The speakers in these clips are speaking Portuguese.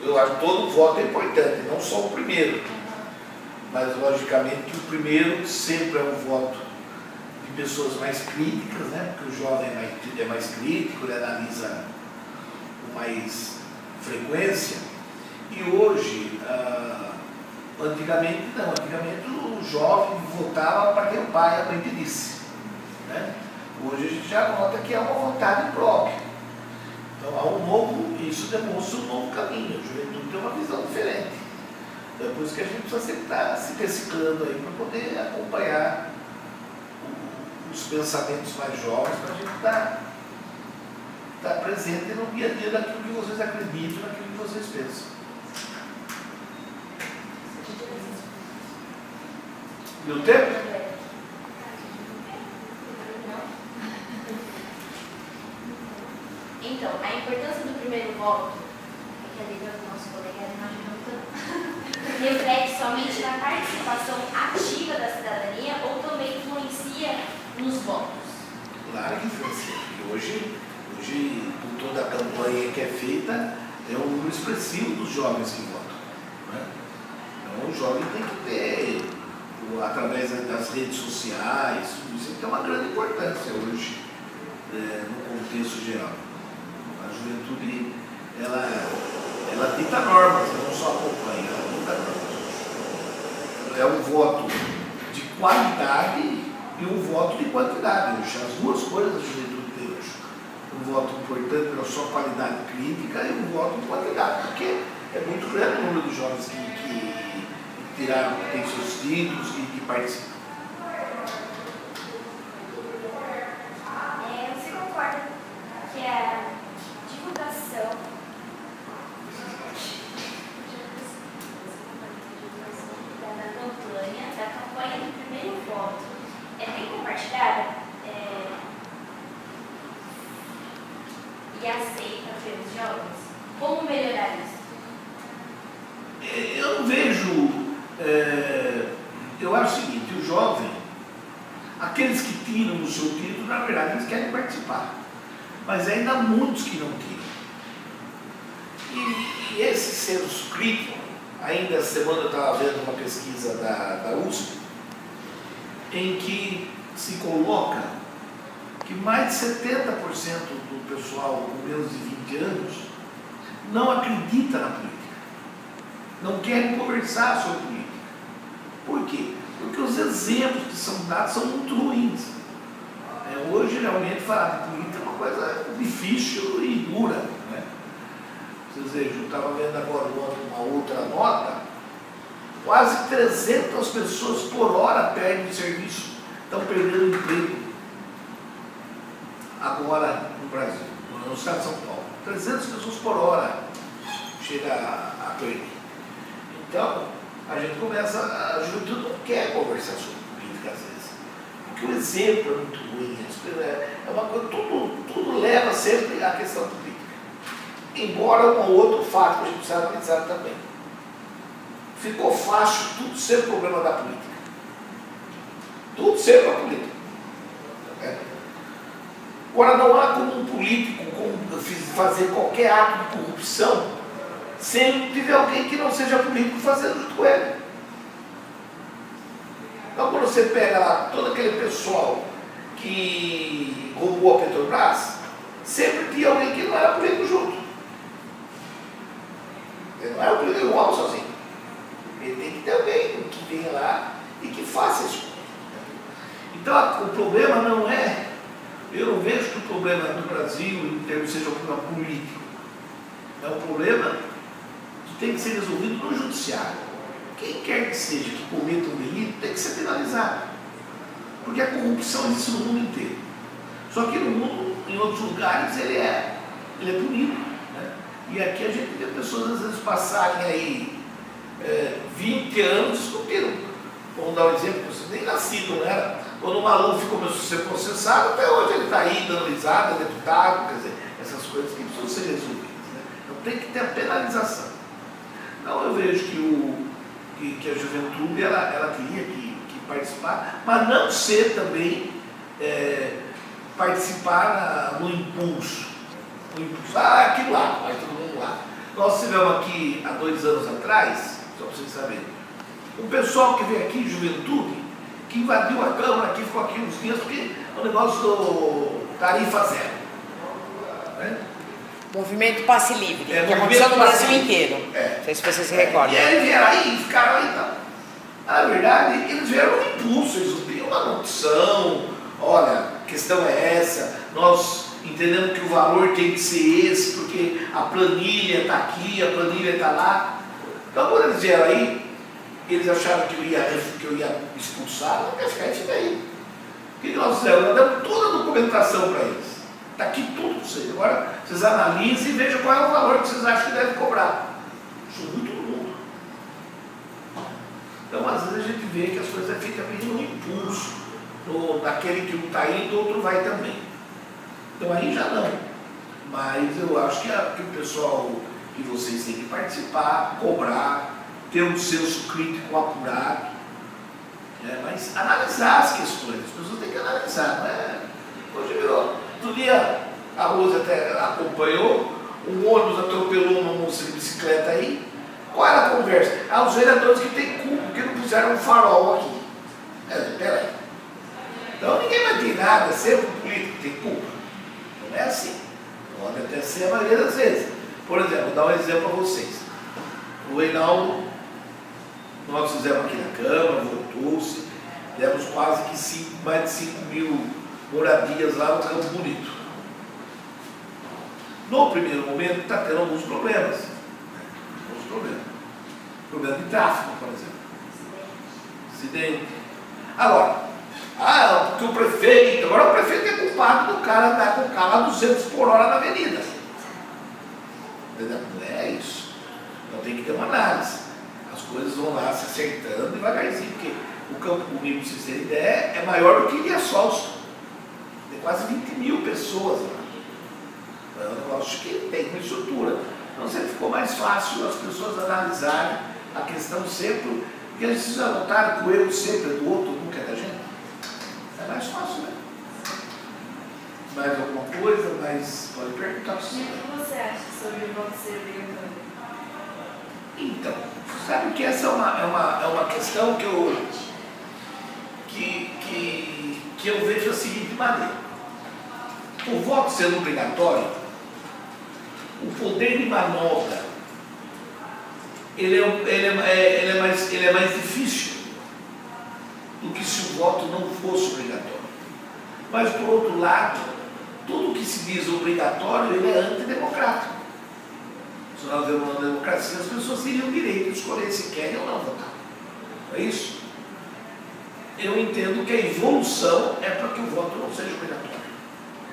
Eu acho que todo voto é importante, não só o primeiro. Mas, logicamente, que o primeiro sempre é um voto de pessoas mais críticas, né? Porque o jovem é mais crítico, ele analisa com mais frequência. E hoje, antigamente não, antigamente o jovem votava para que o pai e a mãe pedisse, né? Hoje a gente já nota que é uma vontade própria. Então há um novo, isso demonstra um novo caminho, a juventude tem uma visão diferente. Então é por isso que a gente precisa sempre estar se reciclando aí para poder acompanhar os pensamentos mais jovens, para a gente estar presente no dia a dia daquilo que vocês acreditam, naquilo que vocês pensam. Deu tempo? Então, a importância do primeiro voto, é que a letra do nosso colega não ajudou tanto, reflete somente na participação ativa da cidadania ou também influencia nos votos? Claro que influencia, porque hoje com toda a campanha que é feita, é um número expressivo dos jovens que votam, né? Então o jovem tem que ter, através das redes sociais, isso tem uma grande importância hoje, no contexto geral. A juventude, ela dita normas, não só acompanha, ela dita normas. É um voto de qualidade e um voto de quantidade. Hoje, as duas coisas a juventude tem hoje. Um voto importante pela sua qualidade crítica e um voto de quantidade, porque é muito grande o número de jovens que têm seus títulos e que participam. Você concorda que a divulgação da campanha do primeiro voto é bem compartilhada e aceita pelos jovens? Como melhorar isso? Eu não vejo, eu acho o seguinte, o jovem, aqueles que tiram o seu título, na verdade, eles querem participar, mas ainda há muitos que não tiram. E esse senso crítico, ainda essa semana eu estava vendo uma pesquisa da USP, em que se coloca que mais de 70% do pessoal com menos de 20 anos não acredita na política. Não querem conversar sobre política. Por quê? Porque os exemplos que são dados são muito ruins. Hoje, realmente, falar de política é uma coisa difícil e dura, né? Vocês vejam, eu estava vendo agora uma outra nota, quase 300 pessoas por hora perdem o serviço, estão perdendo o emprego agora no Brasil, no estado de São Paulo. 300 pessoas por hora chega a perder. Então, a gente começa, a juventude não quer conversar sobre política às vezes, porque o exemplo é muito ruim, é uma coisa, tudo leva sempre à questão política. Embora um outro fato que a gente precisa analisar também. Ficou fácil tudo ser problema da política. Tudo ser para a política. Agora, não há como um político fazer qualquer ato de corrupção se ele não tiver alguém que não seja político fazendo junto com ele. Então, quando você pega lá todo aquele pessoal que roubou a Petrobras, sempre tinha alguém que não era político junto. Ele não é o político que rouba sozinho. Ele tem que ter alguém que venha lá e que faça isso. Então, o problema não é... Eu não vejo que o problema do Brasil, em termos seja um problema político. É um problema que tem que ser resolvido no judiciário. Quem quer que seja que cometa um delito tem que ser penalizado. Porque a corrupção existe no mundo inteiro. Só que no mundo, em outros lugares, ele é punido, né? E aqui a gente vê pessoas às vezes passarem aí 20 anos discutindo. Vamos dar um exemplo, você nem nascido, não era? Quando o Maluf começou a ser processado, até hoje ele está aí dando risada, deputado, quer dizer, essas coisas que precisam ser resolvidas, né? Então tem que ter a penalização. Então eu vejo que a juventude ela queria que participar, mas não ser também participar no impulso. No impulso, aquilo lá, vai todo mundo lá. Nós tivemos aqui, há 2 anos atrás, só para vocês saberem, um pessoal que veio aqui, juventude, que invadiu a Câmara, que ficou aqui uns dias, porque é o negócio do tarifa zero. Né? Movimento Passe Livre, que movimento aconteceu no Brasil Passe inteiro. Não sei se vocês se recordam. E eles vieram aí, ficaram aí, então. Na verdade, eles vieram no impulso, eles não tinham uma noção. Olha, a questão é essa, nós entendemos que o valor tem que ser esse, porque a planilha está aqui, a planilha está lá. Então, quando eles vieram aí, eles acharam que eu ia expulsar, não ia ficar isso daí. O que nós fizemos? Nós demos toda a documentação para eles. Está aqui tudo para vocês. Agora, vocês analisem e vejam qual é o valor que vocês acham que deve cobrar. Subiu todo mundo. Então, às vezes a gente vê que as coisas ficam meio no impulso. Daquele que um está indo, o outro vai também. Então, aí já não. Mas eu acho que o pessoal, que vocês têm que participar, cobrar, ter um senso crítico apurado, mas analisar as questões. As pessoas têm que analisar. Não é? Hoje virou. Outro dia, a Rosa até acompanhou, um ônibus atropelou uma moça de bicicleta aí. Qual era a conversa? Os vereadores que têm culpa, porque não puseram um farol aqui. Peraí. Então ninguém vai ter nada, sempre o político tem culpa. Não é assim. Pode até ser a maioria das vezes. Por exemplo, vou dar um exemplo para vocês. O Reinaldo, nós fizemos aqui na Câmara, votou-se, demos quase que mais de 5 mil moradias lá no Campo Bonito. No primeiro momento está tendo alguns problemas. Problema de tráfego, por exemplo. Acidente. Agora, porque o prefeito, agora o prefeito é culpado do cara andar com o carro a 200 por hora na avenida. Não é isso. Então tem que ter uma análise. As coisas vão lá se acertando devagarzinho, porque o Campo Bonito, para vocês terem ideia, é maior do que Ilha-Solsto. Tem quase 20 mil pessoas lá. É um negócio que tem uma estrutura. Então sempre ficou mais fácil as pessoas analisarem a questão sempre, porque eles já notaram que o erro sempre é do outro, nunca é da gente. É mais fácil, né? Mais alguma coisa, mas pode perguntar para você. E o que você acha sobre o voto ser obrigatório? Então, sabe que essa é uma questão que eu vejo da seguinte maneira. O voto sendo obrigatório, o poder de manobra, ele é mais difícil do que se o voto não fosse obrigatório. Mas, por outro lado, tudo que se diz obrigatório, ele é antidemocrático. Se nós vemos uma democracia, as pessoas teriam o direito de escolher se querem ou não votar. Não é isso? Eu entendo que a evolução é para que o voto não seja obrigatório.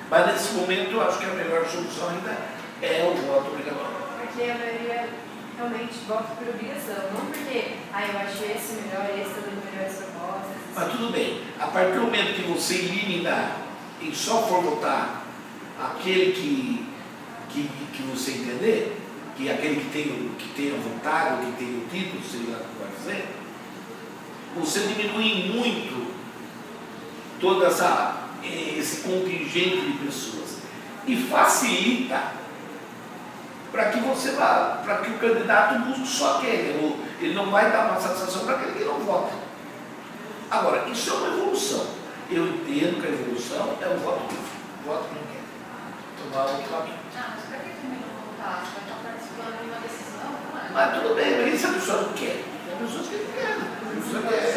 Mas, nesse momento, eu acho que a melhor solução ainda é o voto obrigatório. Porque a maioria realmente vota por obrigação, não porque, eu acho esse melhor, esse está dando melhores propostas. Mas tudo bem, a partir do momento que você eliminar e só for votar aquele que você entender, que aquele que tenha vontade, que tenha o título, sei lá o que vai fazer, você diminui muito todo esse contingente de pessoas e facilita para que o candidato busque só aquele. Ele não vai dar uma satisfação para aquele que não vota. Agora, isso é uma evolução. Eu entendo que a evolução é o voto livre. O voto não quer tomar outro caminho. Mas para que também não votar? Você vai estar participando de uma decisão, não é? Mas tudo bem, mas isso a pessoa não quer. Tem pessoas que não querem. A pessoa quer,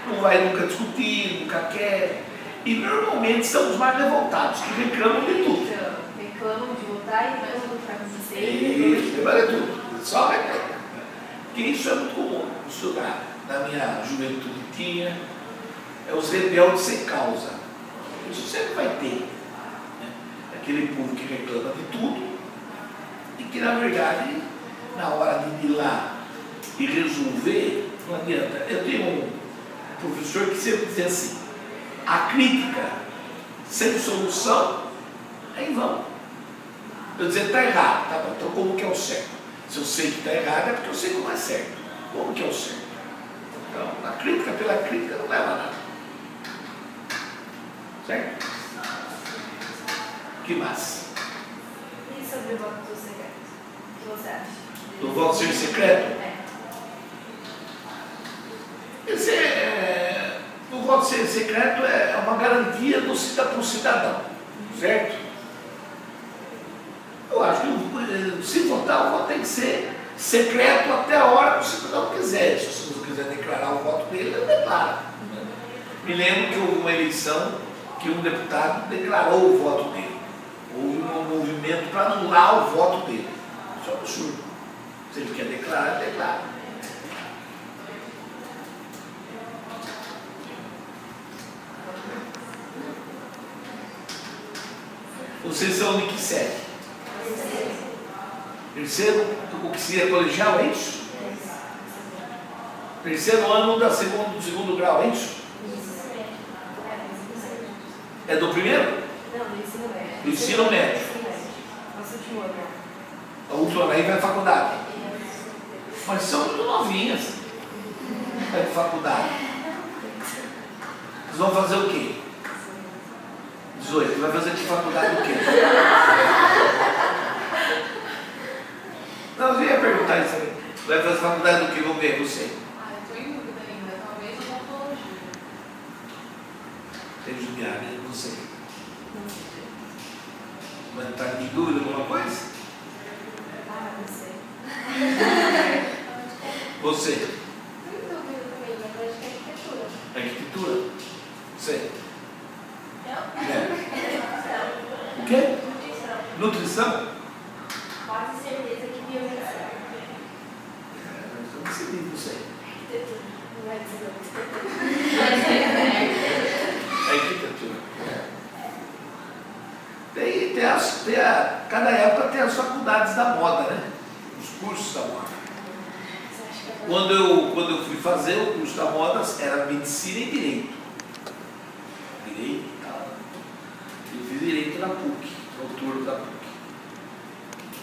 não vai nunca discutir, nunca quer. E normalmente são os mais revoltados, que reclamam de tudo. Então, reclamam de votar e reclamam do fraco de ser. Isso, vale tudo. Só reclamam. Porque isso é muito comum. Isso na minha juventude tinha. Os rebeldes sem causa. Isso sempre vai ter. Né? Aquele povo que reclama de tudo e que, na verdade, na hora de ir lá e resolver, não adianta. Eu tenho um professor que sempre diz assim: a crítica sem solução é em vão. Eu dizer, está errado, tá bom, então como que é o certo? Se eu sei que está errado é porque eu sei como é certo. Como que é o certo? Então, a crítica pela crítica não leva a nada. Certo? Que massa. E sobre o voto secreto? O que você acha? Do voto ser secreto? O voto ser secreto é uma garantia para o cidadão, certo? Eu acho que se votar, o voto tem que ser secreto até a hora que o cidadão quiser. Se o cidadão quiser declarar o voto dele, ele declara. Me lembro que houve uma eleição que um deputado declarou o voto dele. Houve um movimento para anular o voto dele. Isso é um absurdo. Se ele quer declarar, ele declara. Vocês são de que série? Terceiro, o que seria colegial, é isso? Terceiro ano do segundo grau, é isso? É do primeiro? Não, do ensino médio. Do ensino médio. Nosso último ano. A última aí vai à faculdade. Mas são muito novinhas. Vai à faculdade. Vocês vão fazer o quê? 18. Vai fazer de faculdade o quê? Não, eu ia perguntar isso aí. Vai fazer faculdade do quê? Vamos ver você. Eu estou em dúvida ainda. Talvez odontologia. Tem judiar, né? Você. Mas está em dúvida alguma coisa? Não sei. Você. Não estou dúvida também, mas eu acho que é arquitetura. Arquitetura? Você. Não? O quê? Nutrição? Quase certeza que biomedicina. Nós estamos decidindo isso aí. Arquitetura. Não vai dizer não. Arquitetura. Cada época tem as faculdades da moda, né? Os cursos da moda. Quando eu fui fazer o curso da moda, era medicina e direito. Direito e tal. Eu fiz direito na PUC, no turno da PUC.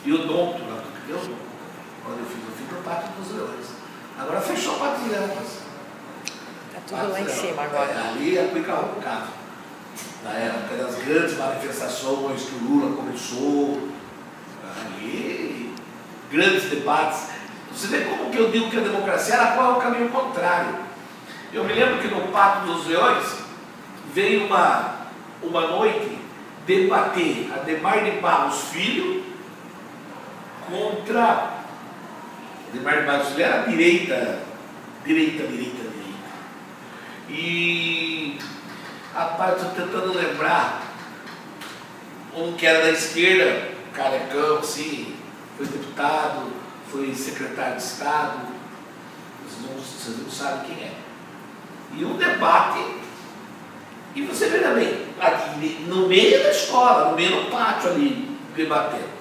E odonto na PUC, deu odonto. Quando eu fui para o Pátio dos Leões. Agora fechou o Pátio dos Leões. Está tudo lá em cima agora. Ali a Cuica roncava. Na época das grandes manifestações que o Lula começou, ali, grandes debates. Você vê como que eu digo que a democracia era qual é o caminho contrário. Eu me lembro que no Pátio dos Leões veio uma noite debater Adhemar de Barros Filho contra Adhemar de Barros Filho, era direita. E rapaz, estou tentando lembrar um que era da esquerda, carecão, assim, foi deputado, foi secretário de Estado, vocês não sabem quem é. E um debate, e você veja bem, aqui no meio da escola, no meio do pátio ali, debatendo.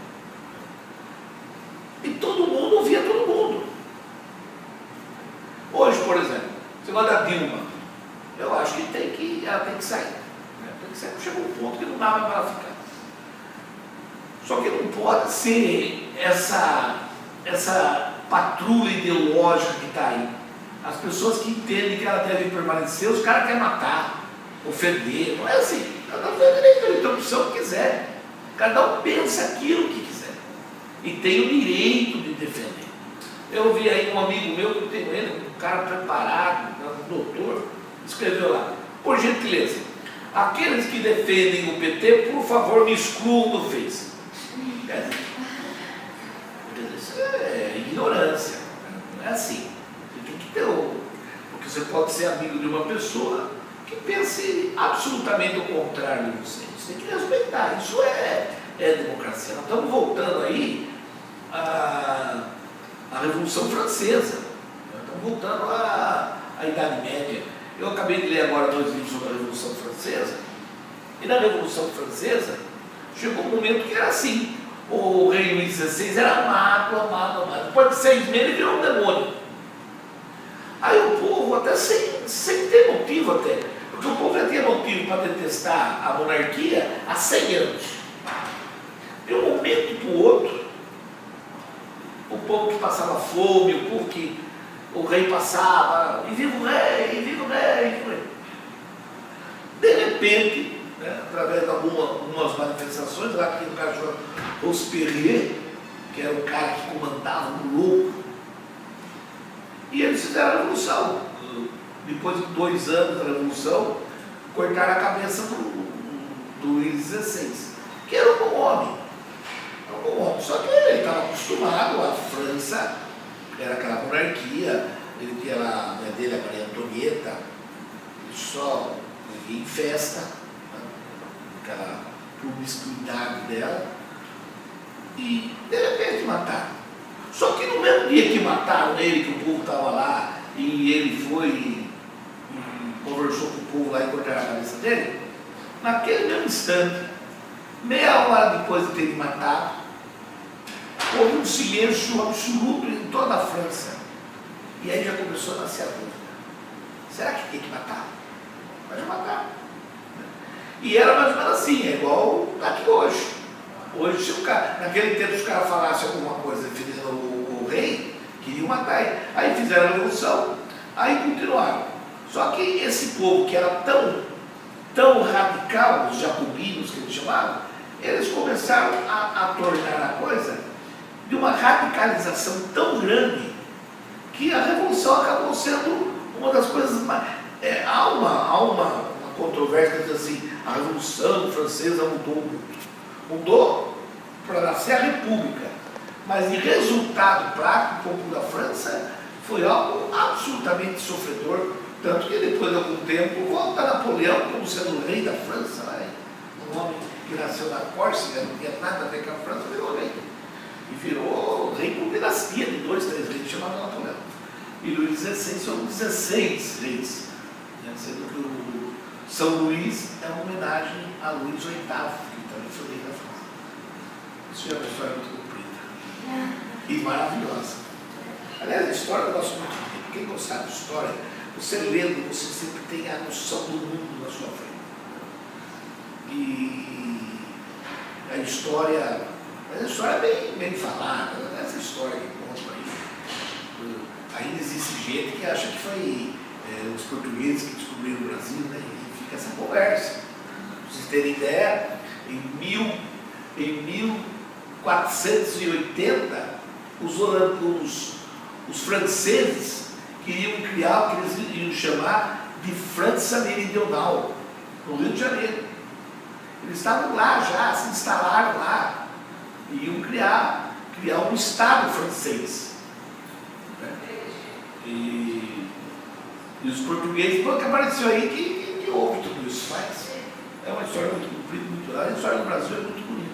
E todo mundo ouvia todo mundo. Hoje, por exemplo, você vai da Dilma. Eu acho que ela tem que sair. Tem que sair. Chegou um ponto que não dá mais para ela ficar. Só que não pode ser essa patrulha ideológica que está aí. As pessoas que entendem que ela deve permanecer, os caras querem matar, ofender. Não é assim. Cada um tem direito de ter a opção que quiser. Cada um pensa aquilo que quiser. E tem o direito de defender. Eu vi aí um amigo meu, que eu tenho ele, um cara preparado, um doutor, escreveu lá: por gentileza, aqueles que defendem o PT, por favor, me excluam do Face. Isso é ignorância, não é assim. Você tem que ter porque você pode ser amigo de uma pessoa que pense absolutamente o contrário de você. Você tem que respeitar. Isso é democracia. Nós estamos voltando aí à Revolução Francesa. Nós estamos voltando à Idade Média. Eu acabei de ler agora 2 livros sobre a Revolução Francesa, e na Revolução Francesa chegou um momento que era assim: o rei Luís XVI era amado. Depois de 6 meses ele virou um demônio. Aí o povo, até sem ter motivo, porque o povo já tinha motivo para detestar a monarquia há 100 anos. De um momento para o outro, o povo que passava fome, o povo que o rei passava, e viva o rei, viva o rei, viva o rei. De repente, né, através de algumas manifestações, lá aqui no caso Robespierre, que era o cara que comandava o louco. E eles fizeram a revolução. Depois de 2 anos da revolução, cortaram a cabeça do Luís XVI, que era um bom homem. Só que ele estava acostumado, a França era aquela monarquia, ele tinha lá, a dele, a Maria Antonieta, ele só vivia em festa, né? Aquela promiscuidade dela, e de repente mataram. Só que no mesmo dia que mataram ele, que o povo estava lá, e ele foi e conversou com o povo lá e cortaram a cabeça dele, naquele mesmo instante, meia hora depois de terem matado, houve um silêncio absoluto em toda a França. E aí já começou a nascer a dúvida. Será que tem que matar? Pode matar. E era mais ou menos assim, é igual aqui hoje. Hoje, se o cara, naquele tempo, os caras falassem alguma coisa defendendo o rei, queriam matar ele. Aí fizeram a revolução, aí continuaram. Só que esse povo que era tão radical, os jacobinos que eles chamavam, eles começaram a tornar a coisa de uma radicalização tão grande que a revolução acabou sendo uma das coisas mais... há uma controvérsia que diz assim, a Revolução Francesa mudou muito. Mudou para nascer a República, mas de resultado prático, o povo da França foi algo absolutamente sofredor, tanto que depois de algum tempo volta Napoleão como sendo o rei da França, né? Um homem que nasceu na Córcega, não tinha nada a ver com a França, virou rei. E virou rei por dinastia de 2, 3 reis, chamado Napoleão. E Luís XVI são 16 reis, né? Sendo que o São Luís é uma homenagem a Luís VIII, que também foi rei da França. Isso é uma história muito comprida e maravilhosa. Aliás, a história eu gosto muito de quem gostar de história, você lendo, você sempre tem a noção do mundo na sua frente. E a história é bem falada, né? Essa história que conta aí. Ainda existe gente que acha que foi os portugueses que descobriram o Brasil, né? E fica essa conversa. Pra vocês terem ideia, em 1480, os franceses queriam criar o que eles iam chamar de França Meridional, no Rio de Janeiro. Eles estavam lá já, se instalaram lá, e iam criar um Estado francês. Né? E os portugueses, quando apareceu aí que houve tudo isso, mas é uma história muito comprida, muito larga. A história do Brasil é muito bonita.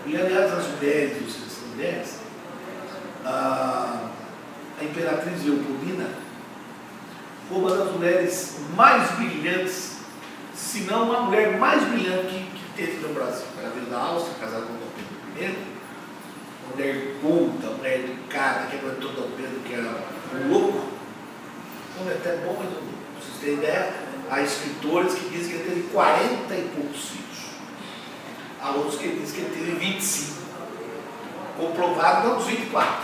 E aliás, as mulheres, a Imperatriz Leopoldina foi uma das mulheres mais brilhantes, se não a mulher mais brilhante que teve no Brasil. Ela veio da Áustria, casada com Dom Pedro I, uma mulher culta, uma mulher educada, que aguentou Dom Pedro, que era um louco. Então é até bom, mas não, pra vocês terem ideia, há escritores que dizem que ele teve 40 e poucos filhos. Há outros que dizem que ele teve 25. Comprovado não, dos 24. Pra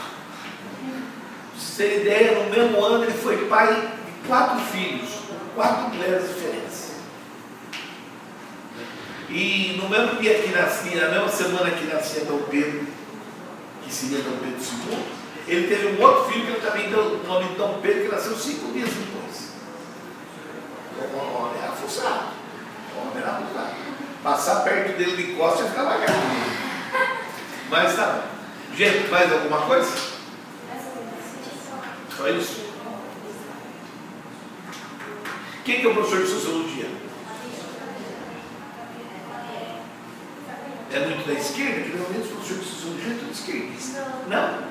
vocês terem ideia, no mesmo ano ele foi pai de 4 filhos, com 4 mulheres diferentes. E no mesmo dia que nascia, na mesma semana que nascia Dom Pedro, que seria Dom Pedro II, ele teve um outro filho que ele também deu o nome de Dom Pedro, que nasceu 5 dias depois. O homem era forçado. Passar perto dele de costas ia ficar vagabundo. Mas tá bom. Gente, mais alguma coisa? Só isso? Quem que é o professor de sociologia? É muito da esquerda? Que normalmente os professores de sociologia é tudo esquerdista. Não?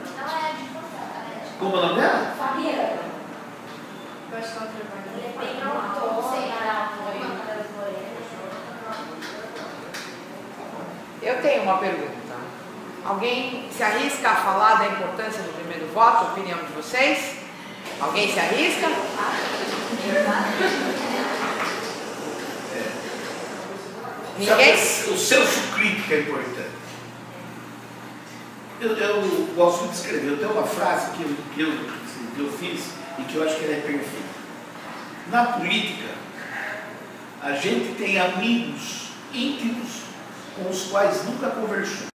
Como é o nome dela? Fabiana. Eu acho que ela trabalha. Ele é bem autor, sei lá, Eu tenho uma pergunta. Alguém se arrisca a falar da importância do primeiro voto, a opinião de vocês? Alguém se arrisca? Ninguém? O senso crítico é importante. Eu gosto muito de escrever. Eu tenho uma frase que eu fiz e que eu acho que ela é perfeita. Na política, a gente tem amigos íntimos com os quais nunca conversou.